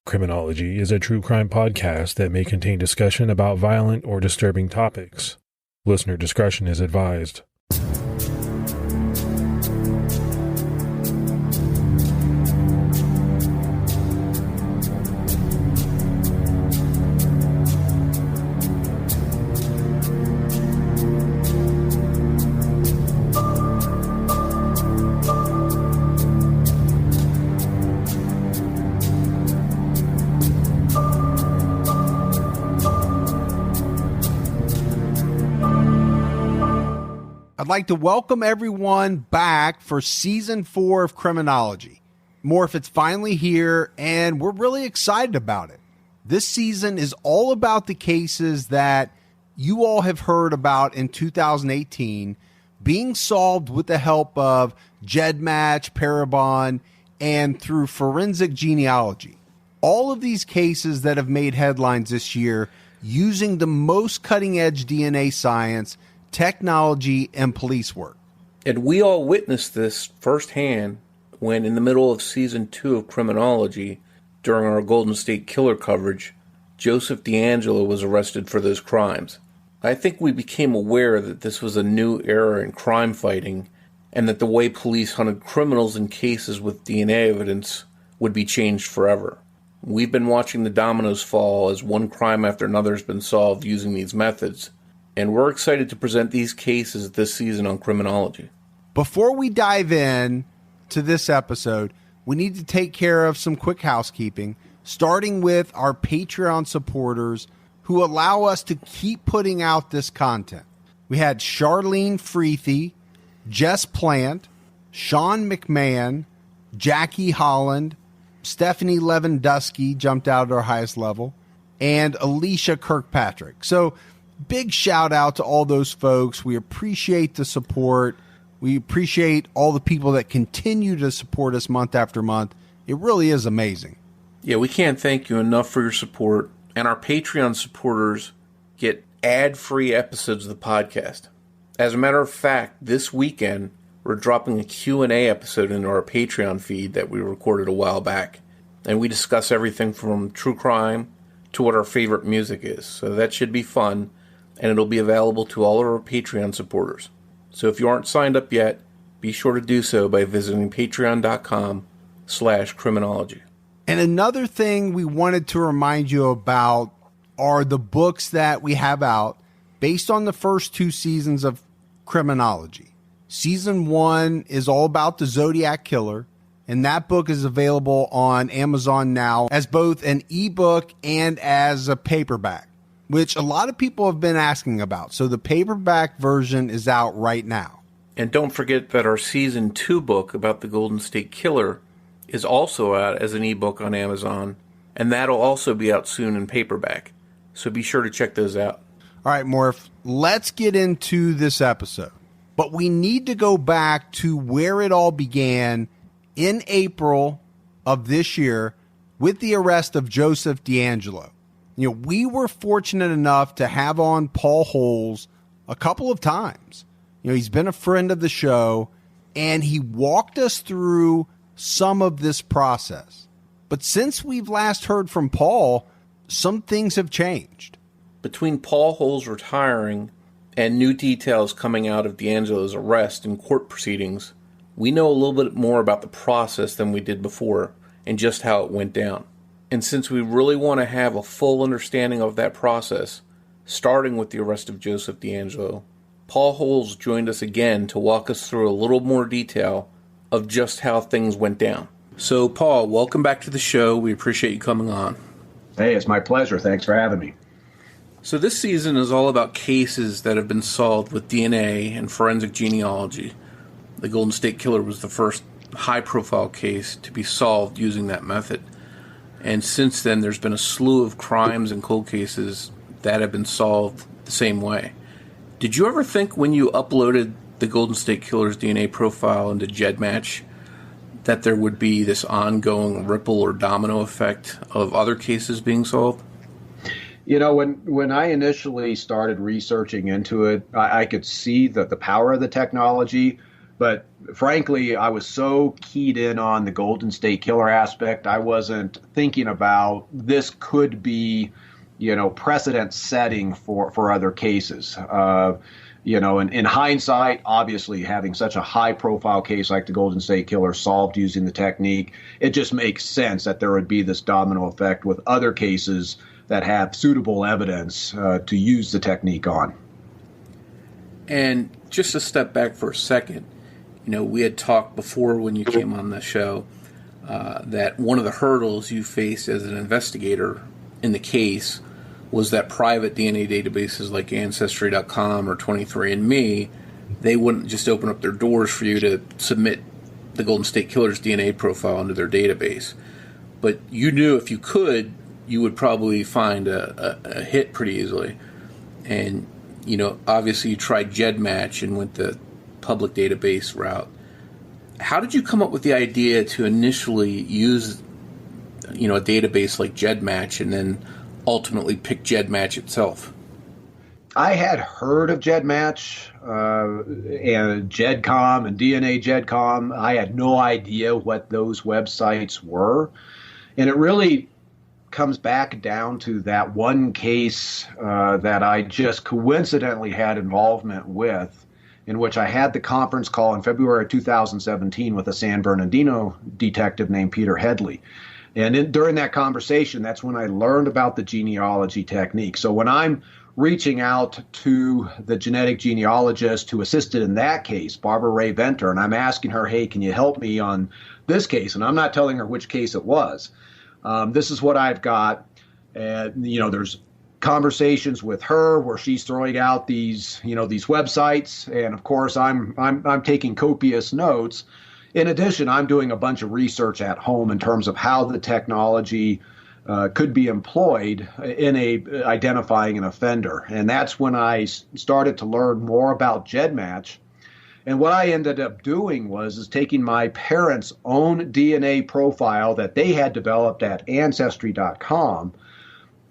Criminology is a true crime podcast that may contain discussion about violent or disturbing topics. Listener discretion is advised. I'd like to welcome everyone back for Season 4 of Criminology. Morph, it's finally here, and we're really excited about it. This season is all about the cases that you all have heard about in 2018 being solved with the help of GedMatch, Parabon, and through forensic genealogy. All of these cases that have made headlines this year using the most cutting-edge DNA science, technology, and police work. And we all witnessed this firsthand when, in the middle of Season 2 of Criminology, during our Golden State Killer coverage, Joseph DeAngelo was arrested for those crimes. I think we became aware that this was a new era in crime fighting, and that the way police hunted criminals in cases with DNA evidence would be changed forever. We've been watching the dominoes fall as one crime after another has been solved using these methods, and we're excited to present these cases this season on Criminology. Before we dive in to this episode, we need to take care of some quick housekeeping, starting with our Patreon supporters who allow us to keep putting out this content. We had Charlene Freethy, Jess Plant, Sean McMahon, Jackie Holland, Stephanie Lewandowski jumped out at our highest level, and Alicia Kirkpatrick. So big shout out to all those folks. We appreciate the support. We appreciate all the people that continue to support us month after month. It really is amazing. Yeah, we can't thank you enough for your support. And our Patreon supporters get ad-free episodes of the podcast. As a matter of fact, this weekend, we're dropping a Q&A episode into our Patreon feed that we recorded a while back. And we discuss everything from true crime to what our favorite music is. So that should be fun. And it'll be available to all of our Patreon supporters. So if you aren't signed up yet, be sure to do so by visiting patreon.com/criminology. And another thing we wanted to remind you about are the books that we have out based on the first 2 seasons of Criminology. Season 1 is all about the Zodiac Killer, and that book is available on Amazon now as both an ebook and as a paperback, which a lot of people have been asking about. So the paperback version is out right now. And don't forget that our Season 2 book about the Golden State Killer is also out as an ebook on Amazon, and that'll also be out soon in paperback. So be sure to check those out. All right, Morph, let's get into this episode. But we need to go back to where it all began in April of this year with the arrest of Joseph DeAngelo. You know, we were fortunate enough to have on Paul Holes a couple of times. You know, he's been a friend of the show, and he walked us through some of this process. But since we've last heard from Paul, some things have changed. Between Paul Holes retiring and new details coming out of DeAngelo's arrest and court proceedings, we know a little bit more about the process than we did before and just how it went down. And since we really want to have a full understanding of that process, starting with the arrest of Joseph DeAngelo, Paul Holes joined us again to walk us through a little more detail of just how things went down. So, Paul, welcome back to the show. We appreciate you coming on. Hey, it's my pleasure. Thanks for having me. So this season is all about cases that have been solved with DNA and forensic genealogy. The Golden State Killer was the first high-profile case to be solved using that method. And since then, there's been a slew of crimes and cold cases that have been solved the same way. Did you ever think when you uploaded the Golden State Killer's DNA profile into GedMatch that there would be this ongoing ripple or domino effect of other cases being solved? You know, when I initially started researching into it, I could see that the power of the technology, But frankly, I was so keyed in on the Golden State Killer aspect, I wasn't thinking about this could be, precedent setting for other cases. In hindsight, obviously having such a high profile case like the Golden State Killer solved using the technique, it just makes sense that there would be this domino effect with other cases that have suitable evidence to use the technique on. And just to step back for a second, we had talked before when you came on the show that one of the hurdles you faced as an investigator in the case was that private DNA databases like Ancestry.com or 23andMe, they wouldn't just open up their doors for you to submit the Golden State Killer's DNA profile into their database. But you knew if you could, you would probably find a hit pretty easily. And, obviously you tried GedMatch and went the public database route. How did you come up with the idea to initially use, a database like GedMatch and then ultimately pick GedMatch itself? I had heard of GedMatch and GedCom and DNA GedCom. I had no idea what those websites were. And it really comes back down to that one case that I just coincidentally had involvement with, in which I had the conference call in February of 2017 with a San Bernardino detective named Peter Headley. And during that conversation, that's when I learned about the genealogy technique. So when I'm reaching out to the genetic genealogist who assisted in that case, Barbara Ray Venter, and I'm asking her, hey, can you help me on this case? And I'm not telling her which case it was. This is what I've got. And, there's conversations with her where she's throwing out these websites. And of course, I'm taking copious notes. In addition, I'm doing a bunch of research at home in terms of how the technology could be employed in identifying an offender. And that's when I started to learn more about GedMatch. And what I ended up doing was taking my parents' own DNA profile that they had developed at Ancestry.com,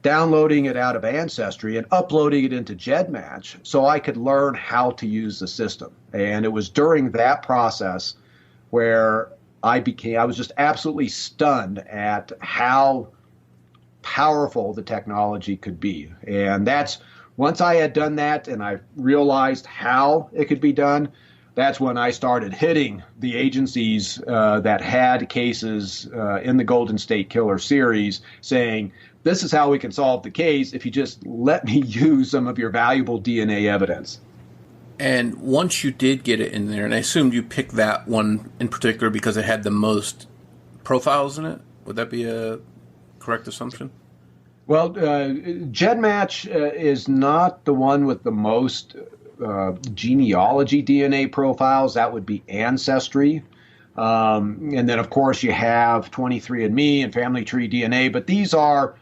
downloading it out of Ancestry and uploading it into GedMatch so I could learn how to use the system. And it was during that process where I was just absolutely stunned at how powerful the technology could be. And that's, once I had done that and I realized how it could be done, that's when I started hitting the agencies that had cases in the Golden State Killer series saying, this is how we can solve the case if you just let me use some of your valuable DNA evidence. And once you did get it in there, and I assumed you picked that one in particular because it had the most profiles in it, would that be a correct assumption? Well, GedMatch is not the one with the most genealogy DNA profiles. That would be Ancestry. And then, of course, you have 23andMe and Family Tree DNA, but these are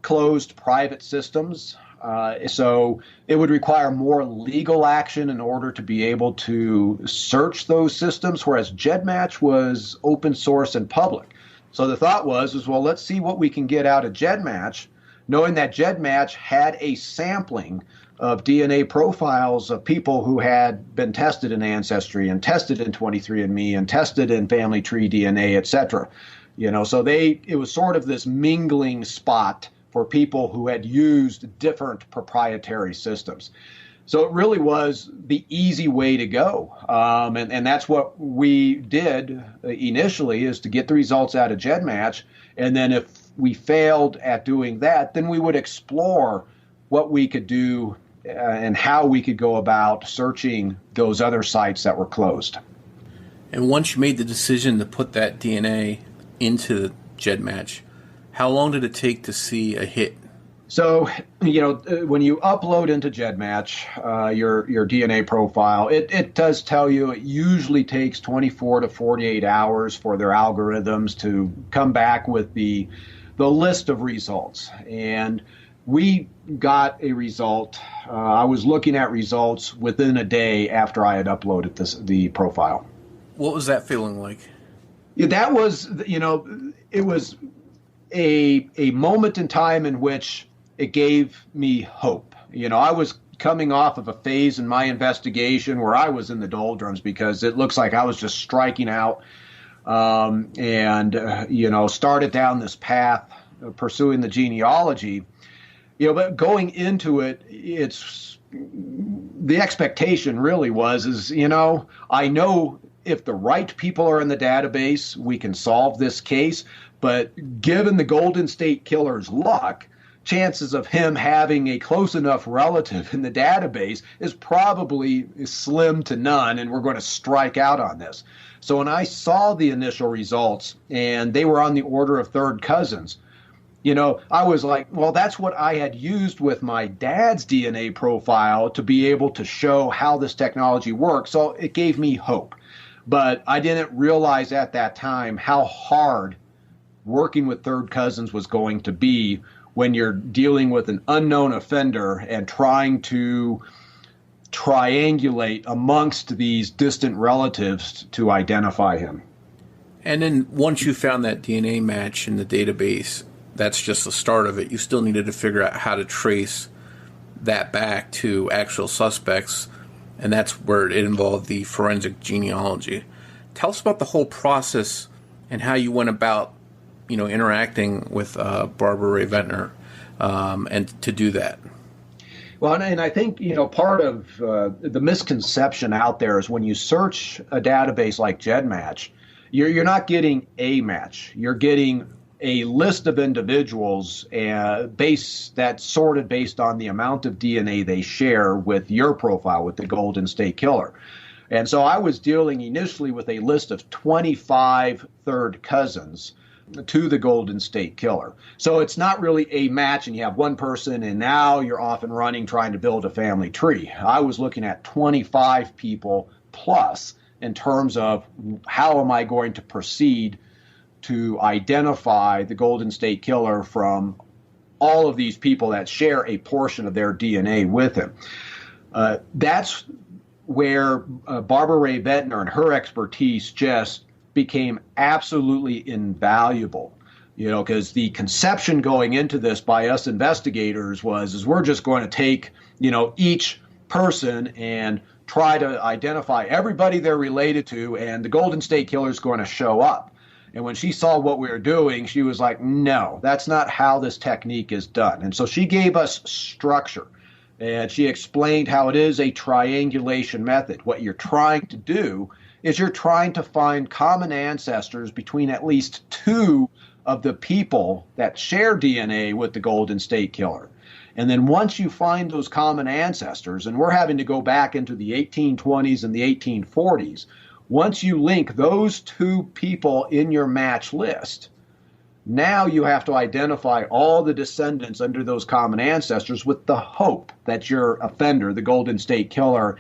closed private systems. So it would require more legal action in order to be able to search those systems, whereas GedMatch was open source and public. So the thought was, well, let's see what we can get out of GedMatch, knowing that GedMatch had a sampling of DNA profiles of people who had been tested in Ancestry and tested in 23andMe and tested in Family Tree DNA, et cetera. So it was sort of this mingling spot for people who had used different proprietary systems. So it really was the easy way to go. And that's what we did initially, is to get the results out of GedMatch. And then if we failed at doing that, then we would explore what we could do and how we could go about searching those other sites that were closed. And once you made the decision to put that DNA into GedMatch, how long did it take to see a hit? So, when you upload into GedMatch your DNA profile, it does tell you it usually takes 24 to 48 hours for their algorithms to come back with the list of results. And we got a result. I was looking at results within a day after I had uploaded the profile. What was that feeling like? Yeah, that was, it was a moment in time in which it gave me hope. I was coming off of a phase in my investigation where I was in the doldrums because it looks like I was just striking out, started down this path pursuing the genealogy. But going into it, the expectation really was, I know if the right people are in the database, we can solve this case. But given the Golden State Killer's luck, chances of him having a close enough relative in the database is probably slim to none, and we're going to strike out on this. So when I saw the initial results, and they were on the order of third cousins, I was like, well, that's what I had used with my dad's DNA profile to be able to show how this technology works. So it gave me hope. But I didn't realize at that time how hard working with third cousins was going to be when you're dealing with an unknown offender and trying to triangulate amongst these distant relatives to identify him. And then once you found that DNA match in the database, that's just the start of it. You still needed to figure out how to trace that back to actual suspects, and that's where it involved the forensic genealogy. Tell us about the whole process and how you went about, interacting with Barbara Ray Ventnor, and to do that. Well, and I think, part of the misconception out there is when you search a database like GedMatch, you're not getting a match. You're getting a list of individuals that's sorted based on the amount of DNA they share with your profile, with the Golden State Killer. And so I was dealing initially with a list of 25 third cousins to the Golden State Killer. So it's not really a match and you have one person and now you're off and running trying to build a family tree. I was looking at 25 people plus in terms of how am I going to proceed to identify the Golden State Killer from all of these people that share a portion of their DNA with him. That's where Barbara Ray Ventnor and her expertise just became absolutely invaluable, because the conception going into this by us investigators is we're just going to take, each person and try to identify everybody they're related to, and the Golden State Killer is going to show up. And when she saw what we were doing, she was like, no, that's not how this technique is done. And so she gave us structure, and she explained how it is a triangulation method. What you're trying to do is you're trying to find common ancestors between at least two of the people that share DNA with the Golden State Killer. And then once you find those common ancestors, and we're having to go back into the 1820s and the 1840s, once you link those two people in your match list, now you have to identify all the descendants under those common ancestors with the hope that your offender, the Golden State Killer,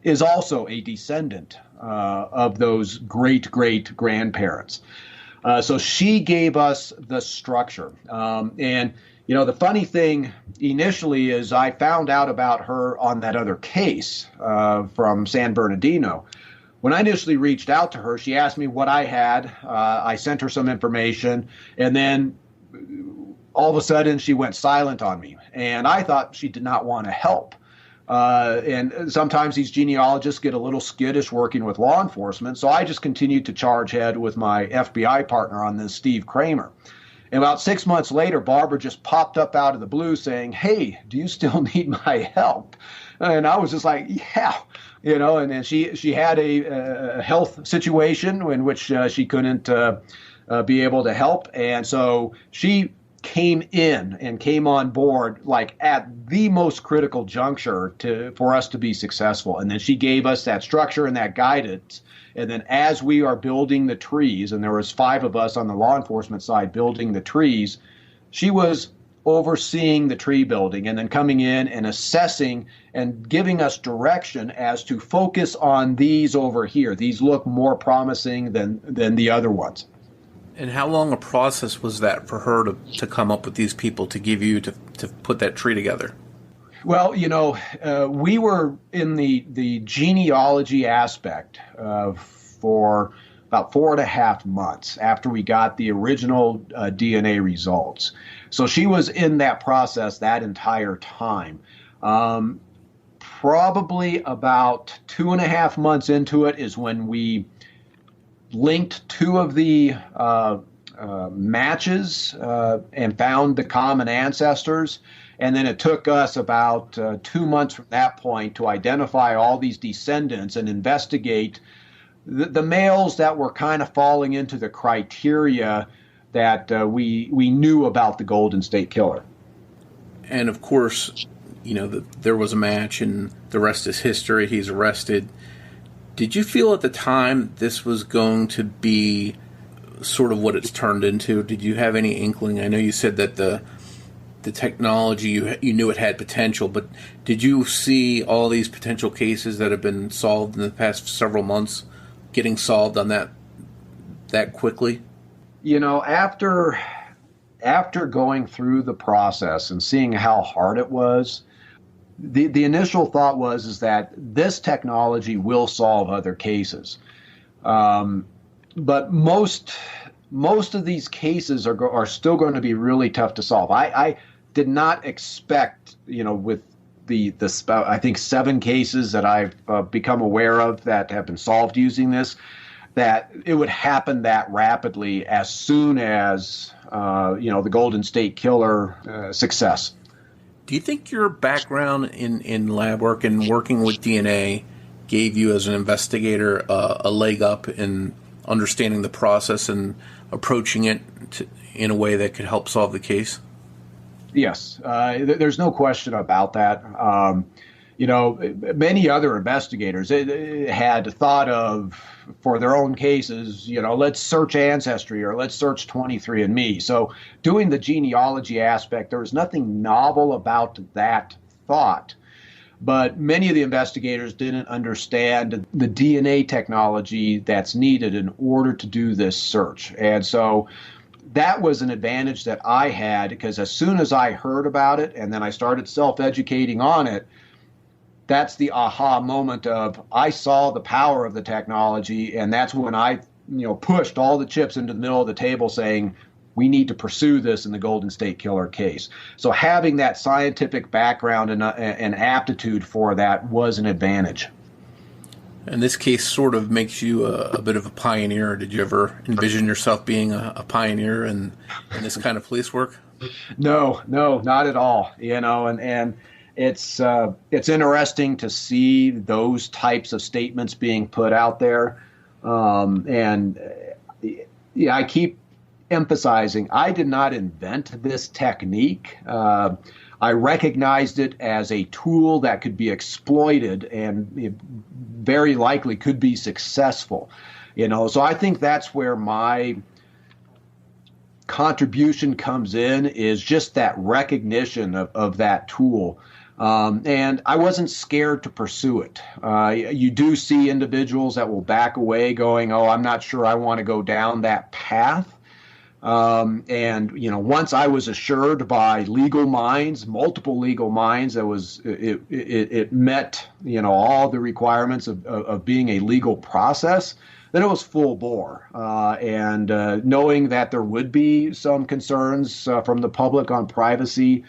is also a descendant of those great-great-grandparents. So she gave us the structure. And the funny thing initially is I found out about her on that other case from San Bernardino. When I initially reached out to her, she asked me what I had. I sent her some information, and then all of a sudden she went silent on me. And I thought she did not want to help. And sometimes these genealogists get a little skittish working with law enforcement. So I just continued to charge ahead with my FBI partner on this, Steve Kramer. And about 6 months later, Barbara just popped up out of the blue saying, hey, do you still need my help? And I was just like, yeah, and then she had a health situation in which she couldn't be able to help. And so she came in and came on board like at the most critical juncture for us to be successful. And then she gave us that structure and that guidance. And then as we are building the trees, and there was 5 of us on the law enforcement side building the trees, she was overseeing the tree building and then coming in and assessing and giving us direction as to focus on these over here. These look more promising than the other ones. And how long a process was that for her to come up with these people to give you to put that tree together? Well, we were in the genealogy aspect for about 4.5 months after we got the original DNA results. So she was in that process that entire time. probably about 2.5 months into it is when we linked two of the matches and found the common ancestors. And then it took us about 2 months from that point to identify all these descendants and investigate the males that were kind of falling into the criteria that we knew about the Golden State Killer. And of course, there was a match and the rest is history. He's arrested. Did you feel at the time this was going to be sort of what it's turned into? Did you have any inkling? I know you said that the technology, you knew it had potential, but did you see all these potential cases that have been solved in the past several months getting solved on that quickly? After going through the process and seeing how hard it was, the initial thought is that this technology will solve other cases. But most of these cases are still going to be really tough to solve. I did not expect, with the I think 7 cases that I've become aware of that have been solved using this, that it would happen that rapidly as soon as the Golden State Killer success. Do you think your background in lab work and working with DNA gave you as an investigator a leg up in understanding the process and approaching it in a way that could help solve the case? Yes, there's no question about that. Many other investigators had thought of, for their own cases, let's search Ancestry or let's search 23andMe. So doing the genealogy aspect, there was nothing novel about that thought. But many of the investigators didn't understand the DNA technology that's needed in order to do this search. And so that was an advantage that I had, because as soon as I heard about it and then I started self-educating on it, that's the aha moment of I saw the power of the technology, and that's when I pushed all the chips into the middle of the table saying, we need to pursue this in the Golden State Killer case. So having that scientific background and aptitude for that was an advantage. And this case sort of makes you a bit of a pioneer. Did you ever envision yourself being a pioneer in this kind of police work? No, not at all. And it's interesting to see those types of statements being put out there. I keep emphasizing I did not invent this technique. I recognized it as a tool that could be exploited and very likely could be successful. So I think that's where my contribution comes in, is just that recognition of that tool. And I wasn't scared to pursue it. You do see individuals that will back away going, I'm not sure I want to go down that path. Once I was assured by legal minds, multiple legal minds, it met, all the requirements of being a legal process, then it was full bore. Knowing that there would be some concerns from the public on privacy,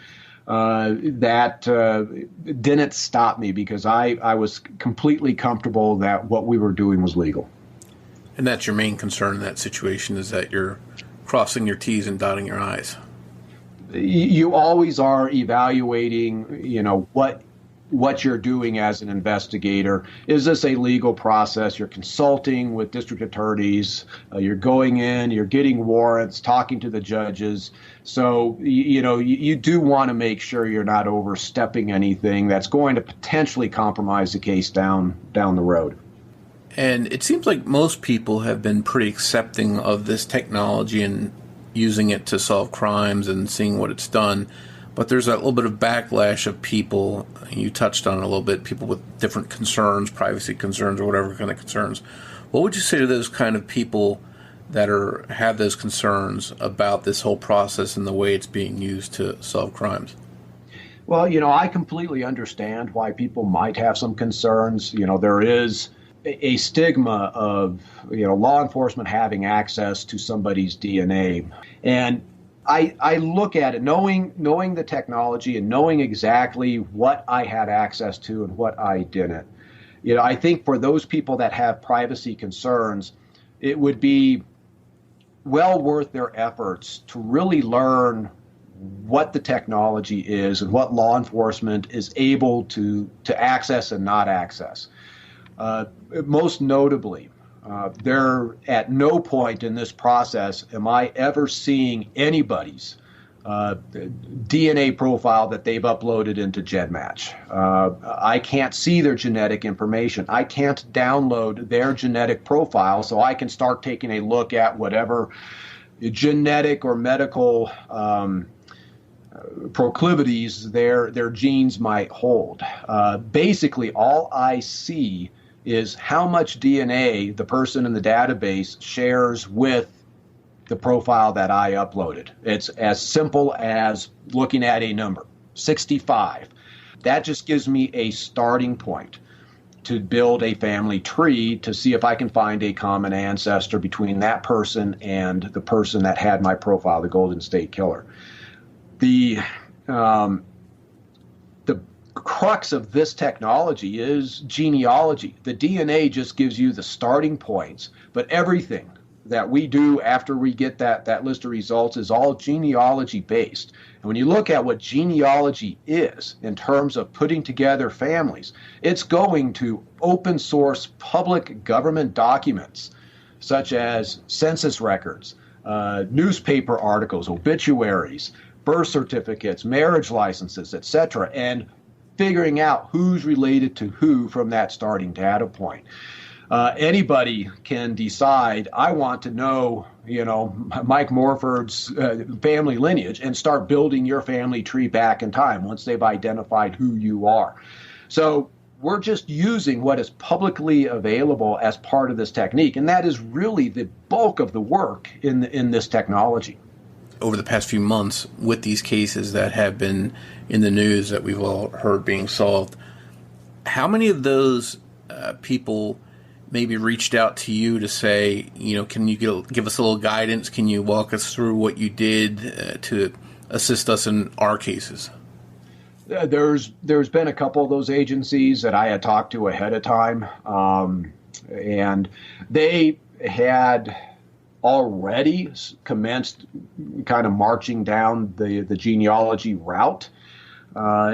that didn't stop me, because I was completely comfortable that what we were doing was legal. And that's your main concern in that situation, is that you're crossing your T's and dotting your I's. You always are evaluating, what you're doing as an investigator. Is this a legal process? You're consulting with district attorneys. You're going in, you're getting warrants, talking to the judges. So, you do want to make sure you're not overstepping anything that's going to potentially compromise the case down the road. And it seems like most people have been pretty accepting of this technology and using it to solve crimes and seeing what it's done. But there's a little bit of backlash of people, you touched on it a little bit, people with different concerns, privacy concerns or whatever kind of concerns. What would you say to those kind of people that have those concerns about this whole process and the way it's being used to solve crimes? Well, I completely understand why people might have some concerns. There is a stigma of law enforcement having access to somebody's DNA, and I look at it knowing the technology and knowing exactly what I had access to and what I didn't. I think for those people that have privacy concerns, it would be well worth their efforts to really learn what the technology is and what law enforcement is able to access and not access. Most notably, there at no point in this process am I ever seeing anybody's DNA profile that they've uploaded into GedMatch. I can't see their genetic information. I can't download their genetic profile so I can start taking a look at whatever genetic or medical proclivities their genes might hold. Basically, all I see is how much DNA the person in the database shares with the profile that I uploaded. It's as simple as looking at a number, 65. That just gives me a starting point to build a family tree to see if I can find a common ancestor between that person and the person that had my profile, the Golden State Killer. The crux of this technology is genealogy. The DNA just gives you the starting points, but everything that we do after we get that list of results is all genealogy based. And when you look at what genealogy is in terms of putting together families, it's going to open source public government documents such as census records, newspaper articles, obituaries, birth certificates, marriage licenses, etc., and figuring out who's related to who from that starting data point. Anybody can decide, I want to know, Mike Morford's family lineage and start building your family tree back in time once they've identified who you are. So we're just using what is publicly available as part of this technique, and that is really the bulk of the work in this technology. Over the past few months, with these cases that have been in the news that we've all heard being solved, how many of those people maybe reached out to you to say, can you give us a little guidance? Can you walk us through what you did to assist us in our cases? There's been a couple of those agencies that I had talked to ahead of time, and they had already commenced kind of marching down the genealogy route,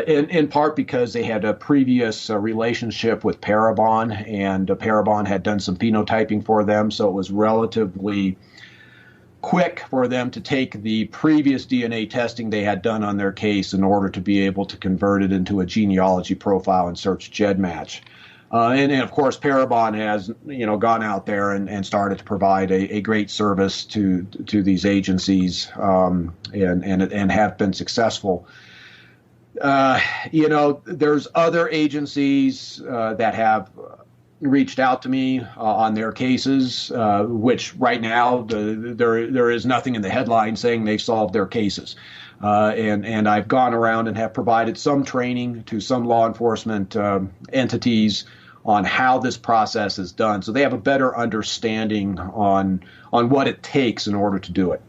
in part because they had a previous relationship with Parabon, and Parabon had done some phenotyping for them, so it was relatively quick for them to take the previous DNA testing they had done on their case in order to be able to convert it into a genealogy profile and search GedMatch. And of course, Parabon has gone out there and started to provide a great service to these agencies, and have been successful. There's other agencies that have reached out to me on their cases, which right now there is nothing in the headline saying they've solved their cases. And I've gone around and have provided some training to some law enforcement entities on how this process is done, so they have a better understanding on what it takes in order to do it.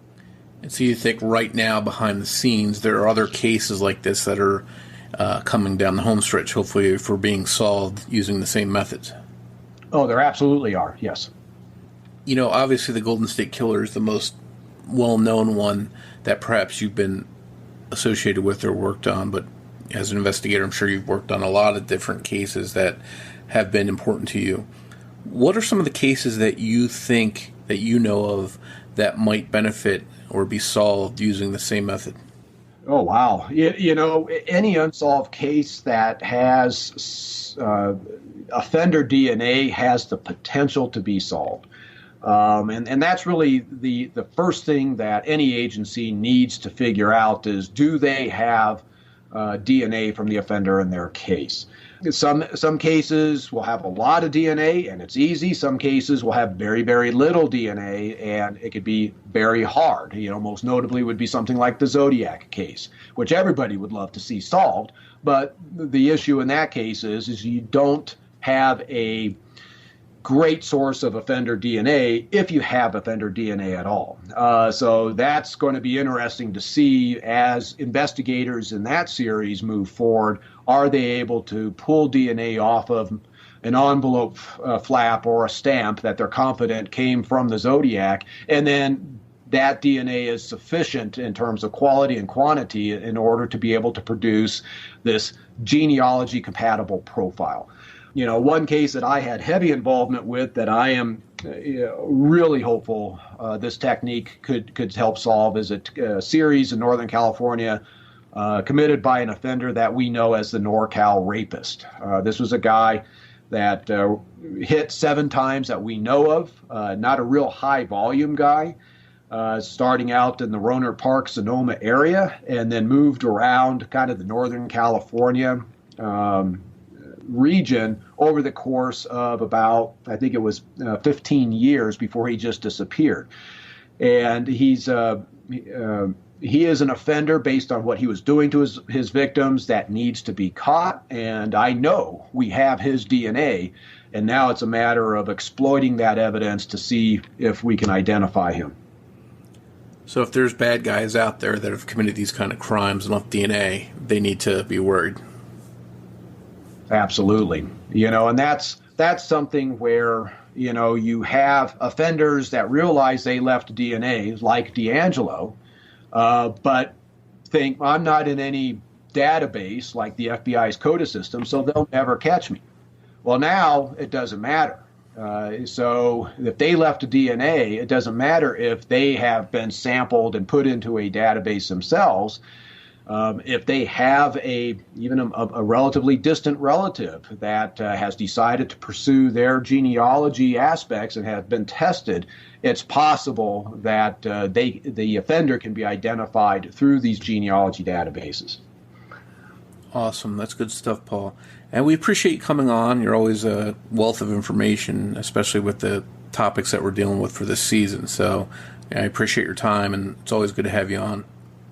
And so you think right now behind the scenes there are other cases like this that are coming down the home stretch, hopefully, for being solved using the same methods? Oh, there absolutely are, yes. Obviously the Golden State Killer is the most well-known one that perhaps you've been associated with or worked on, but as an investigator, I'm sure you've worked on a lot of different cases that have been important to you. What are some of the cases that you think that you know of that might benefit or be solved using the same method? Oh, wow. Any unsolved case that has offender DNA has the potential to be solved. And that's really the first thing that any agency needs to figure out is, do they have DNA from the offender in their case? Some cases will have a lot of DNA and it's easy. Some cases will have very, very little DNA and it could be very hard. Most notably would be something like the Zodiac case, which everybody would love to see solved. But the issue in that case is you don't have a great source of offender DNA if you have offender DNA at all. So that's going to be interesting to see as investigators in that series move forward. Are they able to pull DNA off of an envelope flap or a stamp that they're confident came from the Zodiac, and then that DNA is sufficient in terms of quality and quantity in order to be able to produce this genealogy compatible profile. One case that I had heavy involvement with that I am really hopeful this technique could help solve is a series in Northern California committed by an offender that we know as the NorCal rapist. This was a guy that hit 7 times that we know of, not a real high volume guy, starting out in the Rohnert Park, Sonoma area, and then moved around kind of the Northern California region over the course of about, I think it was 15 years before he just disappeared. And he is an offender based on what he was doing to his victims that needs to be caught. And I know we have his DNA, and now it's a matter of exploiting that evidence to see if we can identify him. So if there's bad guys out there that have committed these kind of crimes, enough DNA, they need to be worried. Absolutely. And that's something where, you have offenders that realize they left DNA, like DeAngelo, but think, I'm not in any database like the FBI's CODA system, so they'll never catch me. Well, now it doesn't matter. So if they left DNA, it doesn't matter if they have been sampled and put into a database themselves. If they have even a relatively distant relative that has decided to pursue their genealogy aspects and have been tested, it's possible that the offender can be identified through these genealogy databases. Awesome. That's good stuff, Paul. And we appreciate you coming on. You're always a wealth of information, especially with the topics that we're dealing with for this season. So I appreciate your time, and it's always good to have you on.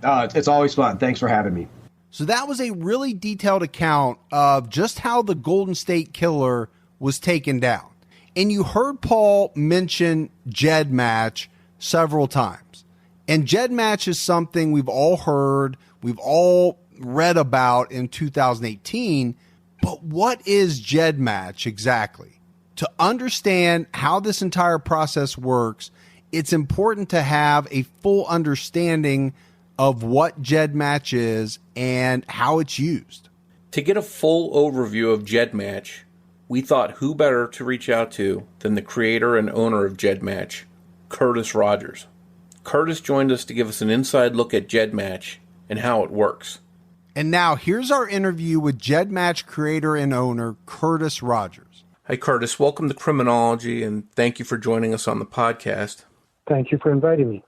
It's always fun. Thanks for having me. So that was a really detailed account of just how the Golden State Killer was taken down. And you heard Paul mention GedMatch several times. And GedMatch is something we've all heard, we've all read about in 2018. But what is GedMatch exactly? To understand how this entire process works, it's important to have a full understanding of what GedMatch is and how it's used. To get a full overview of GedMatch, we thought who better to reach out to than the creator and owner of GedMatch, Curtis Rogers. Curtis joined us to give us an inside look at GedMatch and how it works. And now here's our interview with GedMatch creator and owner, Curtis Rogers. Hi, Curtis. Welcome to Criminology, and thank you for joining us on the podcast. Thank you for inviting me.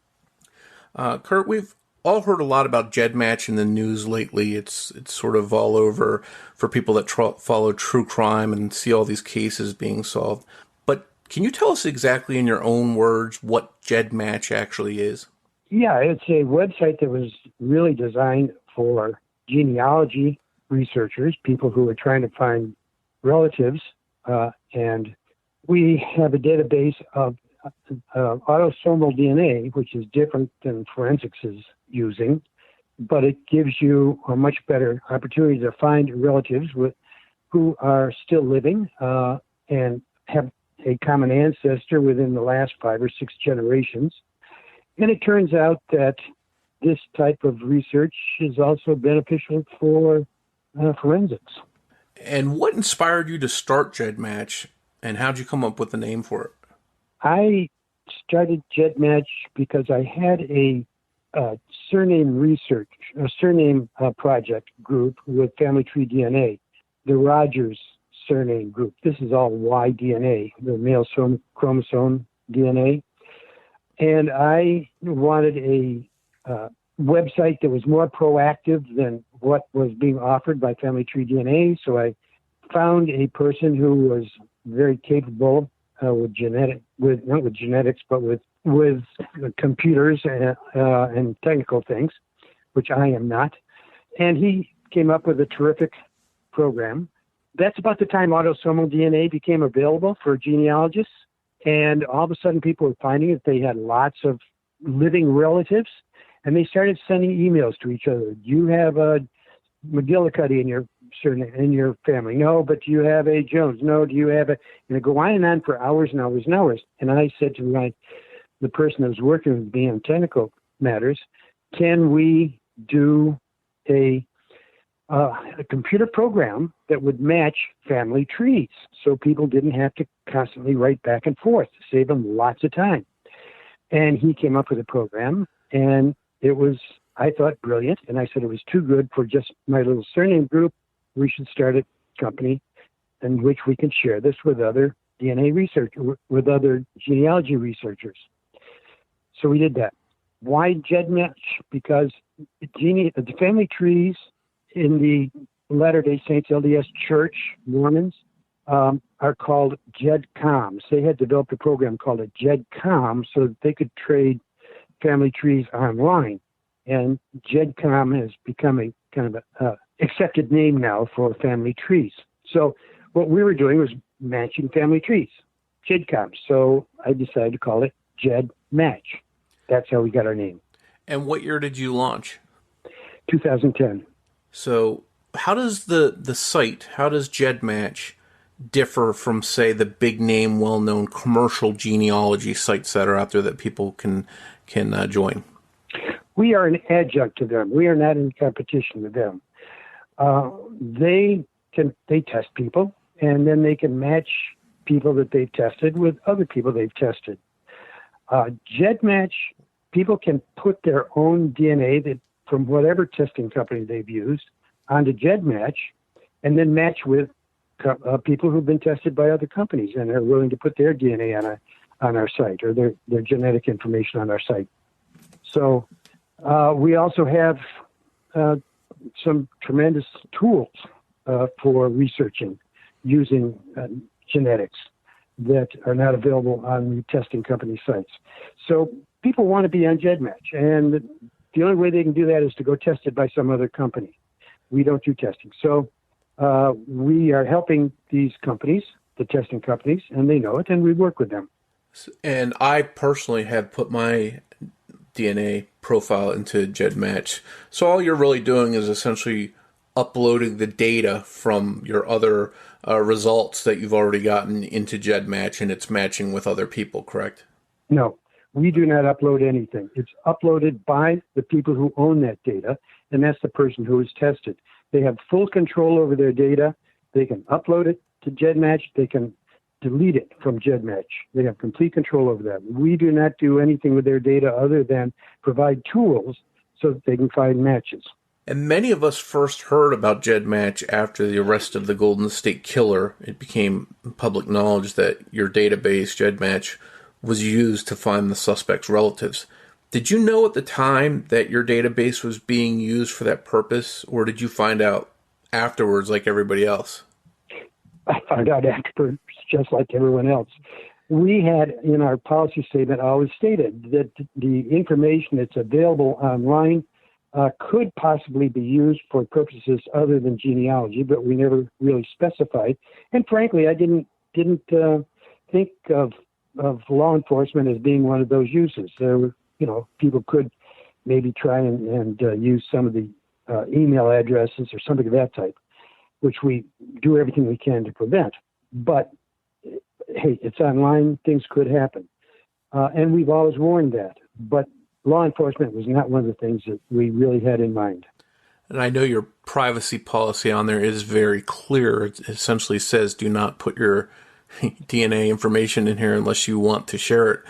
Kurt, we've all heard a lot about GedMatch in the news lately. It's sort of all over for people that follow true crime and see all these cases being solved. But can you tell us exactly in your own words what GedMatch actually is? Yeah, it's a website that was really designed for genealogy researchers, people who are trying to find relatives, and we have a database of autosomal DNA, which is different than forensics is using, but it gives you a much better opportunity to find relatives who are still living and have a common ancestor within the last 5 or 6 generations. And it turns out that this type of research is also beneficial for forensics. And what inspired you to start GedMatch, and how'd you come up with the name for it? I started GedMatch because I had a surname project group with Family Tree DNA, the Rogers surname group. This is all Y DNA, the male chromosome DNA. And I wanted a website that was more proactive than what was being offered by Family Tree DNA. So I found a person who was very capable with computers and technical things, which I am not. And he came up with a terrific program that's about the time autosomal DNA became available for genealogists. And all of a sudden, people were finding that they had lots of living relatives, and they started sending emails to each other. Do you have a McGillicuddy in your surname, in your family? No, but do you have a Jones? No, do you have a? And it go on and on for hours and hours and hours. And I said to the person that was working with me on technical matters, can we do a computer program that would match family trees so people didn't have to constantly write back and forth to save them lots of time? And he came up with a program, and it was, I thought, brilliant. And I said it was too good for just my little surname group. We should start a company in which we can share this with other DNA research, with other genealogy researchers. So we did that. Why GedMatch? Because the family trees in the Latter-day Saints LDS Church, Mormons, are called GedComs. They had developed a program called a GedCom so that they could trade family trees online. And GedCom has become a kind of a accepted name now for family trees. So what we were doing was matching family trees, GedCom. So I decided to call it GedMatch. That's how we got our name. And what year did you launch? 2010. So how does the site, how does GedMatch differ from, say, the big name, well-known commercial genealogy sites that are out there that people can join? We are an adjunct to them. We are not in competition with them. They test people, and then they can match people that they've tested with other people they've tested. GedMatch, people can put their own DNA that from whatever testing company they've used onto GedMatch, and then match with people who've been tested by other companies and are willing to put their DNA on our site, or their genetic information on our site. So we also have some tremendous tools for researching using genetics that are not available on the testing company sites. So people want to be on GedMatch, and the only way they can do that is to go test it by some other company. We don't do testing. So we are helping these companies, the testing companies, and they know it, and we work with them. And I personally have put my DNA profile into GedMatch. So all you're really doing is essentially uploading the data from your other results that you've already gotten into GedMatch, and it's matching with other people, correct? No, we do not upload anything. It's uploaded by the people who own that data, and that's the person who is tested. They have full control over their data. They can upload it to GedMatch. They can delete it from GedMatch. They have complete control over that. We do not do anything with their data other than provide tools so that they can find matches. And many of us first heard about GedMatch after the arrest of the Golden State Killer. It became public knowledge that your database, GedMatch, was used to find the suspect's relatives. Did you know at the time that your database was being used for that purpose, or did you find out afterwards like everybody else? I found out afterwards, just like everyone else. We had, in our policy statement, always stated that the information that's available online could possibly be used for purposes other than genealogy, but we never really specified. And frankly, I didn't think of law enforcement as being one of those uses. There were, people could maybe try and use some of the email addresses or something of that type, which we do everything we can to prevent. But hey, it's online, things could happen. And we've always warned that. But law enforcement was not one of the things that we really had in mind. And I know your privacy policy on there is very clear. It essentially says do not put your DNA information in here unless you want to share it.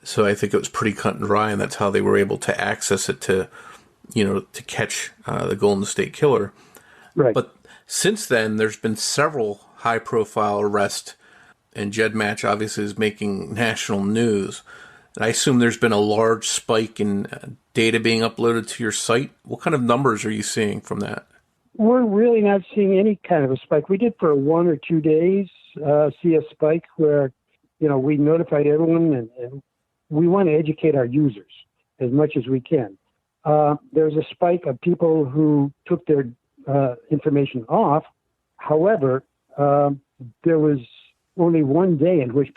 So I think it was pretty cut and dry, and that's how they were able to access it to catch the Golden State Killer. Right. But since then, there's been several high-profile arrests, and GedMatch obviously is making national news. And I assume there's been a large spike in data being uploaded to your site. What kind of numbers are you seeing from that? We're really not seeing any kind of a spike. We did for 1 or 2 days see a spike where, we notified everyone, and we want to educate our users as much as we can. There's a spike of people who took their information off. However, there was only one day in which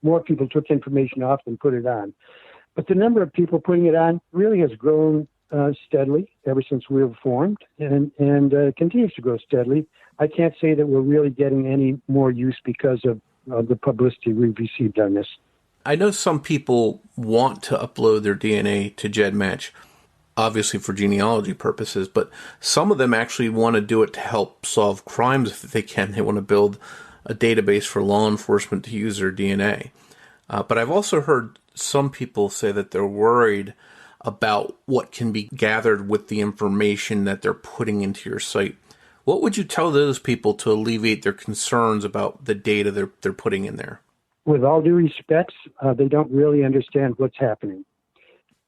more people took information off than put it on. But the number of people putting it on really has grown steadily ever since we were formed, and continues to grow steadily. I can't say that we're really getting any more use because of the publicity we've received on this. I know some people want to upload their DNA to GedMatch, obviously for genealogy purposes, but some of them actually want to do it to help solve crimes if they can. They want to build a database for law enforcement to use their DNA. But I've also heard some people say that they're worried about what can be gathered with the information that they're putting into your site. What would you tell those people to alleviate their concerns about the data they're putting in there? With all due respect, they don't really understand what's happening.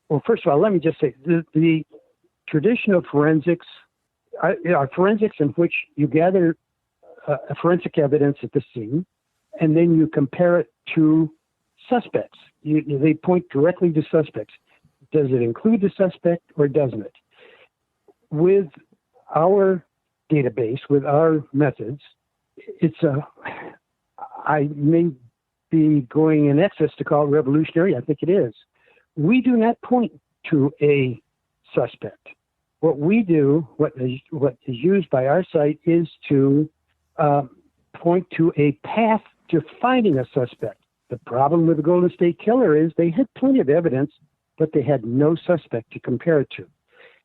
Well, first of all, let me just say, the traditional forensics are forensics in which you gather forensic evidence at the scene, and then you compare it to suspects. They point directly to suspects. Does it include the suspect or doesn't it? With our database, with our methods, I may be going in excess to call it revolutionary. I think it is. We do not point to a suspect. What we do, what is used by our site, is to point to a path to finding a suspect. The problem with the Golden State Killer is they had plenty of evidence, but they had no suspect to compare it to.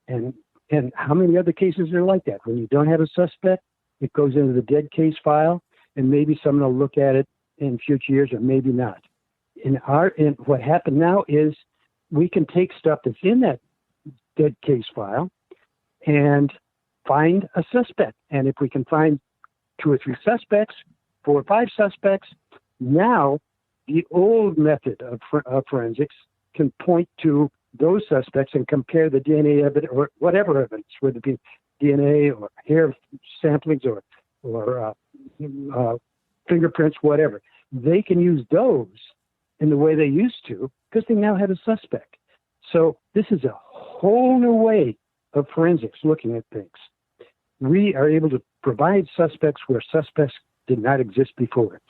And how many other cases are like that? When you don't have a suspect, it goes into the dead case file, and maybe someone will look at it in future years, or maybe not. And what happened now is we can take stuff that's in that dead case file and find a suspect. And if we can find 2 or 3 suspects, 4 or 5 suspects, now the old method of forensics can point to those suspects and compare the DNA evidence or whatever evidence, whether it be DNA or hair samplings or fingerprints, whatever. They can use those in the way they used to because they now have a suspect. So this is a whole new way of forensics looking at things. We are able to provide suspects where suspects did not exist before.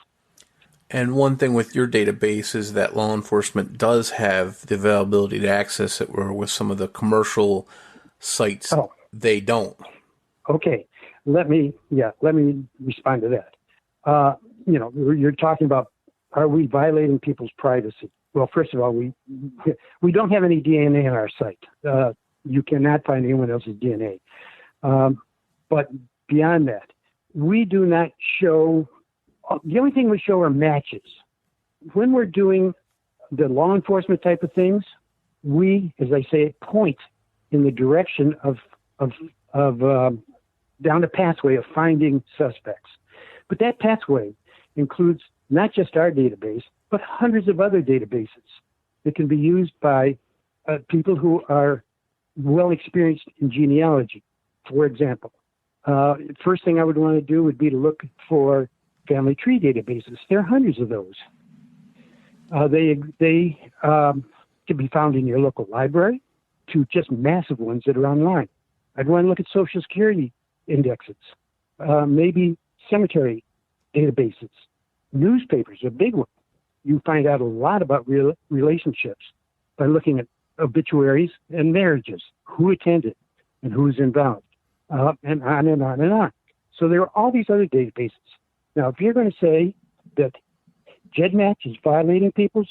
And one thing with your database is that law enforcement does have the availability to access it, where with some of the commercial sites, they don't. Okay. Let me respond to that. You're talking about, are we violating people's privacy? Well, first of all, we don't have any DNA on our site. You cannot find anyone else's DNA. But beyond that, we do not show. The only thing we show are matches. When we're doing the law enforcement type of things, we, as I say, point in the direction of down a pathway of finding suspects. But that pathway includes not just our database, but hundreds of other databases that can be used by people who are well experienced in genealogy. For example, first thing I would want to do would be to look for family tree databases. There are hundreds of those. They can be found in your local library to just massive ones that are online. I'd want to look at Social Security indexes, maybe cemetery databases. Newspapers are a big one. You find out a lot about relationships by looking at obituaries and marriages, who attended and who's involved, and on and on and on. So there are all these other databases. Now, if you're going to say that GedMatch is violating people's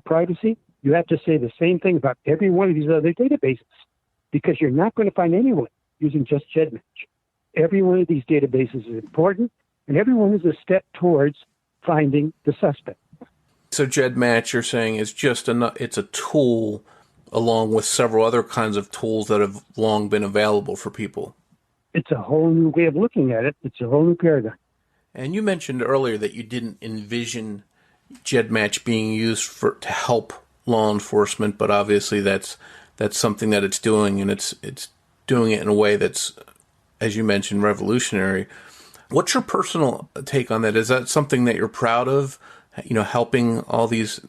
privacy, you have to say the same thing about every one of these other databases, because you're not going to find anyone using just GedMatch. Every one of these databases is important, and every one is a step towards finding the suspect. So GedMatch, you're saying, is just it's a tool along with several other kinds of tools that have long been available for people. It's a whole new way of looking at it. It's a whole new paradigm. And you mentioned earlier that you didn't envision GedMatch being used to help law enforcement, but obviously that's something that it's doing, and it's doing it in a way that's, as you mentioned, revolutionary. What's your personal take on that? Is that something that you're proud of? Helping all these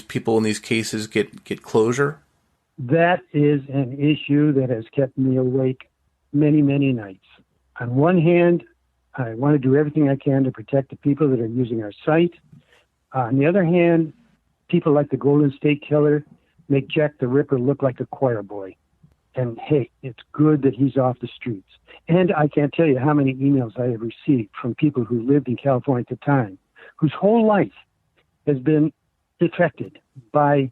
people in these cases get closure? That is an issue that has kept me awake many, many nights. On one hand, I want to do everything I can to protect the people that are using our site. On the other hand, people like the Golden State Killer make Jack the Ripper look like a choir boy. And hey, it's good that he's off the streets. And I can't tell you how many emails I have received from people who lived in California at the time, whose whole life has been affected by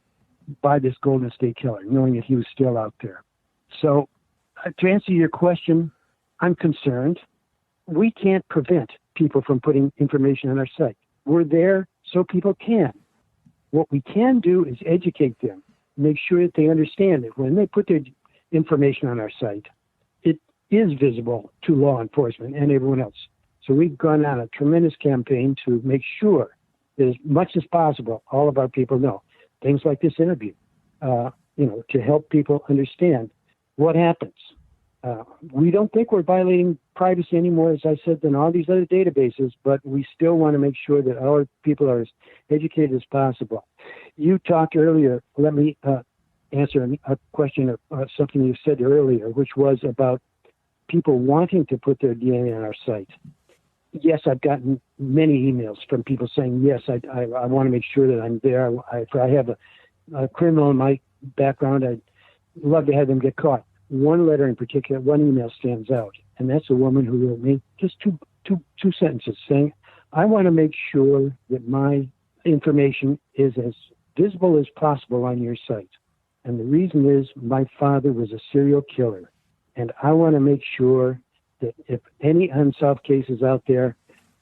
this Golden State Killer, knowing that he was still out there. So to answer your question, I'm concerned. We can't prevent people from putting information on our site. We're there so people can. What we can do is educate them, make sure that they understand that when they put their information on our site, it is visible to law enforcement and everyone else. So we've gone on a tremendous campaign to make sure that as much as possible, all of our people know things like this interview, to help people understand what happens. We don't think we're violating privacy anymore, as I said, than all these other databases, but we still want to make sure that our people are as educated as possible. You talked earlier, let me answer a question of something you said earlier, which was about people wanting to put their DNA on our site. Yes, I've gotten many emails from people saying, yes, I want to make sure that I'm there. If I have a criminal in my background, I'd love to have them get caught. One letter in particular, one email stands out, and that's a woman who wrote me just two sentences saying, I want to make sure that my information is as visible as possible on your site. And the reason is my father was a serial killer, and I want to make sure that if any unsolved cases out there,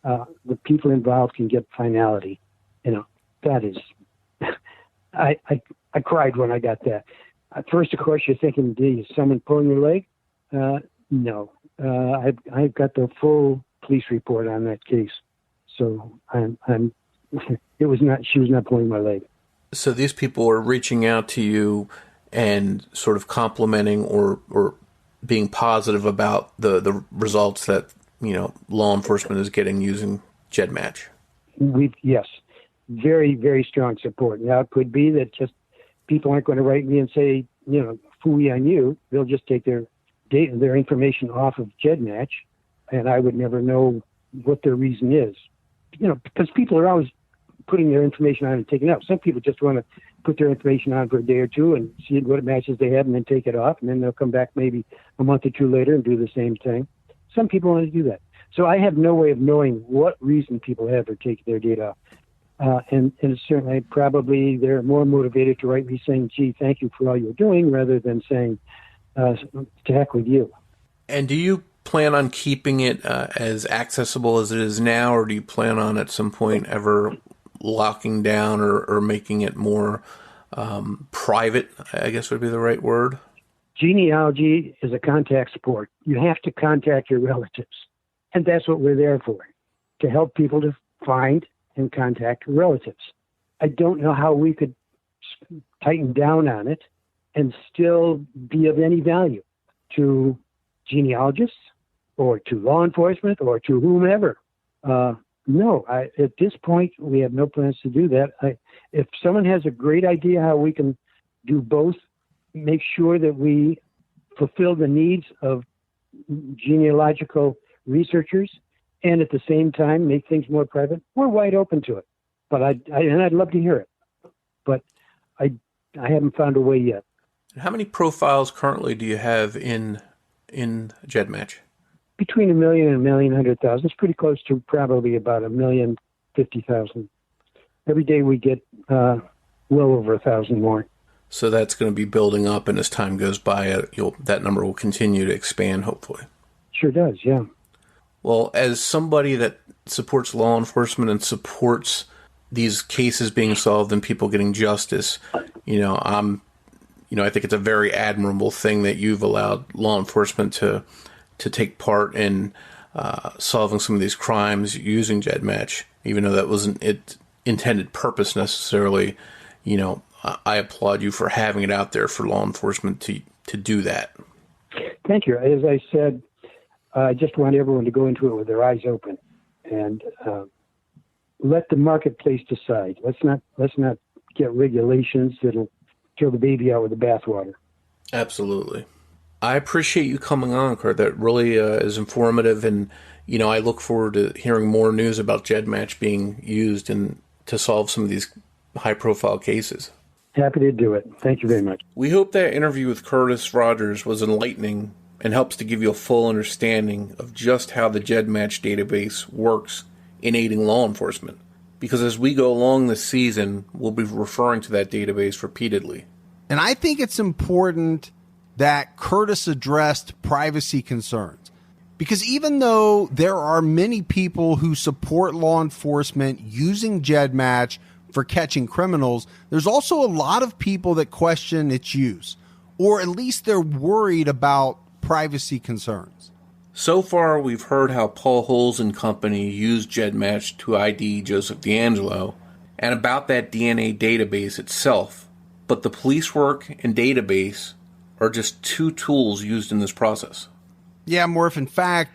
the people involved can get finality. That is, I cried when I got that. At first, of course, you're thinking, is someone pulling your leg? No. I've got the full police report on that case. So she was not pulling my leg. So these people are reaching out to you and sort of complimenting or being positive about the results that, law enforcement is getting using GedMatch. Yes, very, very strong support. Now, it could be that just people aren't going to write me and say, phooey on you. They'll just take their information off of GedMatch, and I would never know what their reason is. Because people are always putting their information on and taking it out. Some people just want to put their information on for a day or two and see what matches they have and then take it off, and then they'll come back maybe a month or two later and do the same thing. Some people want to do that. So I have no way of knowing what reason people have for taking their data off. And certainly probably they're more motivated to write me saying, gee, thank you for all you're doing, rather than saying, to heck with you. And do you plan on keeping it as accessible as it is now, or do you plan on at some point ever locking down or making it more private, I guess would be the right word? Genealogy is a contact sport. You have to contact your relatives. And that's what we're there for, to help people to find and contact relatives. I don't know how we could tighten down on it and still be of any value to genealogists or to law enforcement or to whomever. No, at this point, we have no plans to do that. If someone has a great idea how we can do both, make sure that we fulfill the needs of genealogical researchers and at the same time make things more private, we're wide open to it. But I'd love to hear it. But I haven't found a way yet. How many profiles currently do you have in GedMatch? Between 1 million and 1,100,000. It's pretty close to probably about 1,050,000. Every day we get well over 1,000 more. So that's going to be building up, and as time goes by, that number will continue to expand, hopefully. Sure does, yeah. Well, as somebody that supports law enforcement and supports these cases being solved and people getting justice, I think it's a very admirable thing that you've allowed law enforcement to take part in solving some of these crimes using GedMatch, even though that wasn't its intended purpose necessarily. I applaud you for having it out there for law enforcement to do that. Thank you. As I said, I just want everyone to go into it with their eyes open and let the marketplace decide. Let's not get regulations that'll throw the baby out with the bathwater. Absolutely. I appreciate you coming on, Kurt. That really is informative, and I look forward to hearing more news about GedMatch being used to solve some of these high-profile cases. Happy to do it. Thank you very much. We hope that interview with Curtis Rogers was enlightening and helps to give you a full understanding of just how the GedMatch database works in aiding law enforcement. Because as we go along this season, we'll be referring to that database repeatedly. And I think it's important that Curtis addressed privacy concerns. Because even though there are many people who support law enforcement using GedMatch for catching criminals, there's also a lot of people that question its use, or at least they're worried about privacy concerns. So far, we've heard how Paul Holes and company used GedMatch to ID Joseph DeAngelo, and about that DNA database itself. But the police work and database are just two tools used in this process. Yeah, Morph. In fact,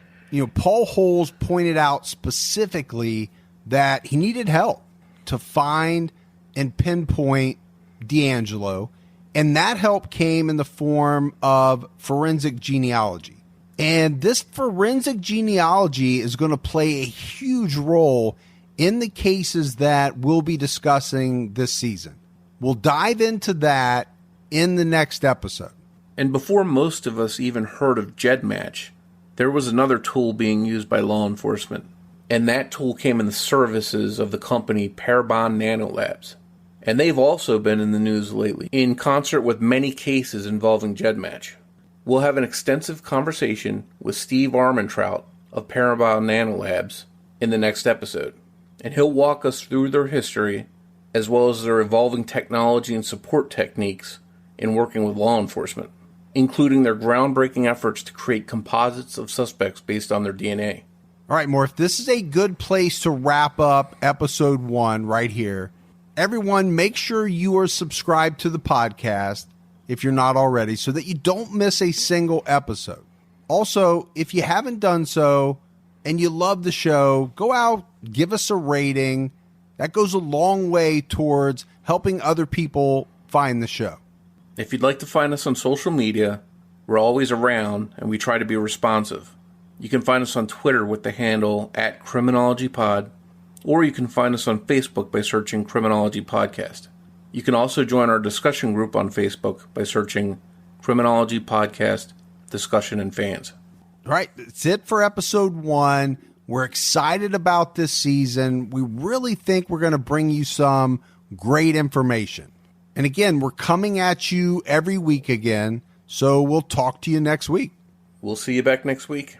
Paul Holes pointed out specifically that he needed help to find and pinpoint DeAngelo, and that help came in the form of forensic genealogy. And this forensic genealogy is going to play a huge role in the cases that we'll be discussing this season. We'll dive into that in the next episode. And before most of us even heard of GedMatch, there was another tool being used by law enforcement. And that tool came in the services of the company Parabon Nanolabs. And they've also been in the news lately, in concert with many cases involving GedMatch. We'll have an extensive conversation with Steve Armentrout of Parabon Nanolabs in the next episode. And he'll walk us through their history, as well as their evolving technology and support techniques in working with law enforcement, including their groundbreaking efforts to create composites of suspects based on their DNA. All right, Morph, this is a good place to wrap up episode 1 right here. Everyone, make sure you are subscribed to the podcast if you're not already, so that you don't miss a single episode. Also, if you haven't done so and you love the show, go out, give us a rating. That goes a long way towards helping other people find the show. If you'd like to find us on social media, we're always around and we try to be responsive. You can find us on Twitter with the handle @CriminologyPod, or you can find us on Facebook by searching Criminology Podcast. You can also join our discussion group on Facebook by searching Criminology Podcast Discussion and Fans. All right, that's it for episode 1. We're excited about this season. We really think we're going to bring you some great information. And again, we're coming at you every week again, so we'll talk to you next week. We'll see you back next week.